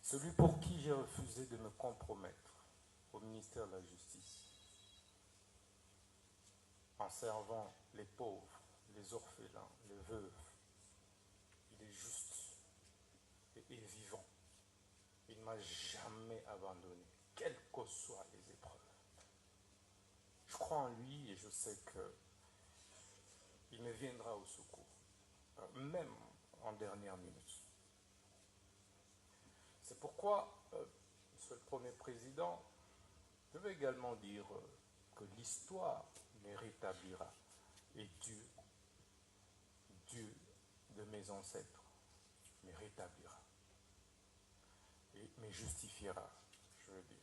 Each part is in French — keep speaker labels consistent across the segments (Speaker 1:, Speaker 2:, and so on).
Speaker 1: Celui pour qui j'ai refusé de me compromettre au ministère de la Justice, en servant les pauvres, les orphelins, les veuves. Il est juste et vivant. Il ne m'a jamais abandonné, quelles que soient les épreuves. Je crois en lui et je sais qu'il me viendra au secours, même en dernière minute. C'est pourquoi, Monsieur le Premier Président, je veux également dire que l'histoire me rétablira et Dieu de mes ancêtres, me rétablira et me justifiera, je veux dire.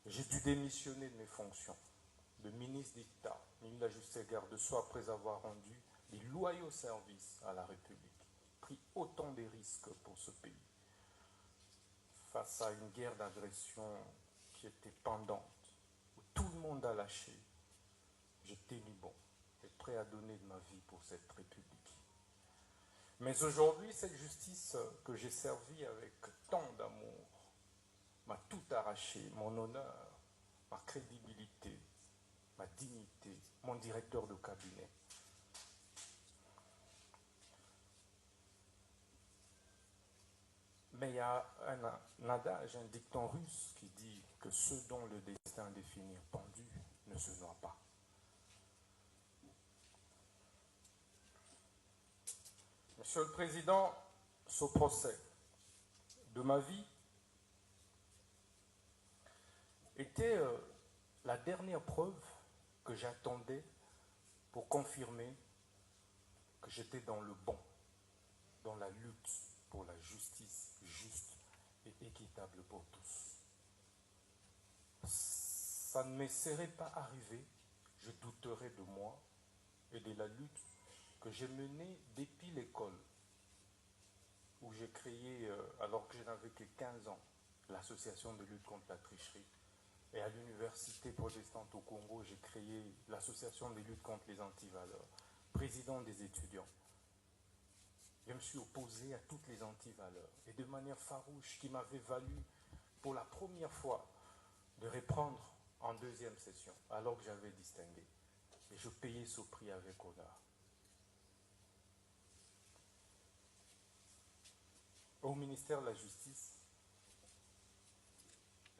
Speaker 1: J'ai dû démissionner de mes fonctions de ministre d'État, ministre de la Justice et Garde-Sceaux, après avoir rendu des loyaux services à la République, pris autant de risques pour ce pays, face à une guerre d'agression qui était pendante, où tout le monde a lâché. J'ai tenu bon et prêt à donner de ma vie pour cette République. Mais aujourd'hui, cette justice que j'ai servie avec tant d'amour m'a tout arraché, mon honneur, ma crédibilité, ma dignité, mon directeur de cabinet. Mais il y a un adage, un dicton russe qui dit que ceux dont le destin est défini pendu ne se noient pas. Monsieur le Président, ce procès de ma vie était la dernière preuve que j'attendais pour confirmer que j'étais dans le bon, dans la lutte pour la justice juste et équitable pour tous. Ça ne me serait pas arrivé, je douterais de moi et de la lutte que j'ai menée depuis l'école, où j'ai créé, alors que je n'avais que 15 ans, l'association de lutte contre la tricherie. Et à l'université protestante au Congo, j'ai créé l'association de lutte contre les antivaleurs, président des étudiants. Je me suis opposé à toutes les antivaleurs, et de manière farouche, qui m'avait valu, pour la première fois, de reprendre en deuxième session, alors que j'avais distingué. Et je payais ce prix avec honneur. Au ministère de la Justice,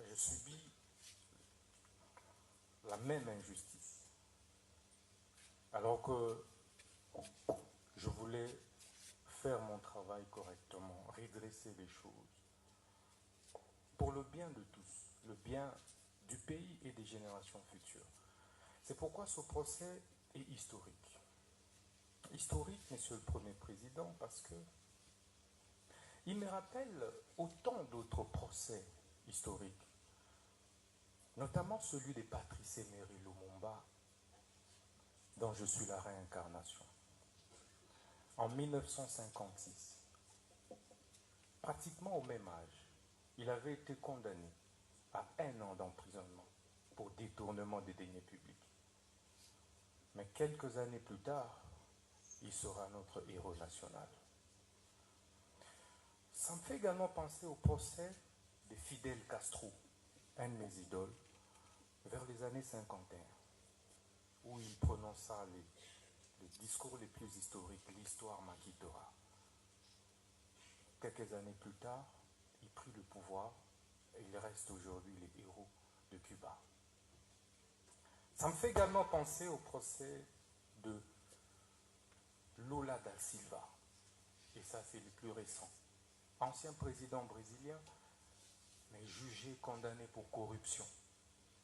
Speaker 1: je subis la même injustice. Alors que je voulais faire mon travail correctement, redresser les choses, pour le bien de tous, le bien du pays et des générations futures. C'est pourquoi ce procès est historique. Historique, Monsieur le Premier Président, parce que il me rappelle autant d'autres procès historiques, notamment celui de Patrice Emery Lumumba, dont je suis la réincarnation. En 1956, pratiquement au même âge, il avait été condamné à 1 an d'emprisonnement pour détournement des deniers publics. Mais quelques années plus tard, il sera notre héros national. Ça me fait également penser au procès de Fidel Castro, un de mes idoles, vers les années 51, où il prononça les discours les plus historiques, l'histoire m'acquittera. Quelques années plus tard, il prit le pouvoir et il reste aujourd'hui les héros de Cuba. Ça me fait également penser au procès de Lula da Silva, et ça c'est le plus récent. Ancien président brésilien, mais jugé, condamné pour corruption.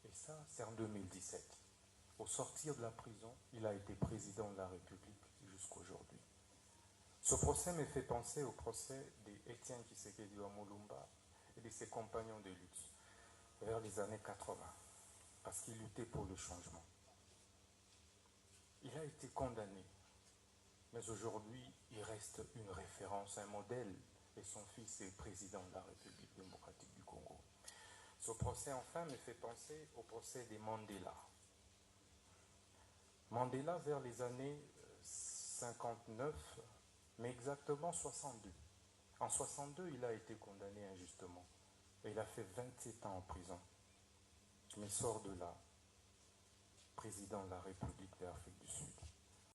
Speaker 1: Et ça, c'est en 2017. Au sortir de la prison, il a été président de la République jusqu'à aujourd'hui. Ce procès me fait penser au procès d'Étienne Tshisekedi Lumumba et de ses compagnons de lutte vers les années 80, parce qu'il luttait pour le changement. Il a été condamné, mais aujourd'hui, il reste une référence, un modèle, et son fils est président de la République démocratique du Congo. Ce procès, enfin, me fait penser au procès des Mandela. Mandela, vers les années 59, mais exactement 62. En 62, il a été condamné injustement. Et il a fait 27 ans en prison. Mais sort de là, président de la République d'Afrique du Sud.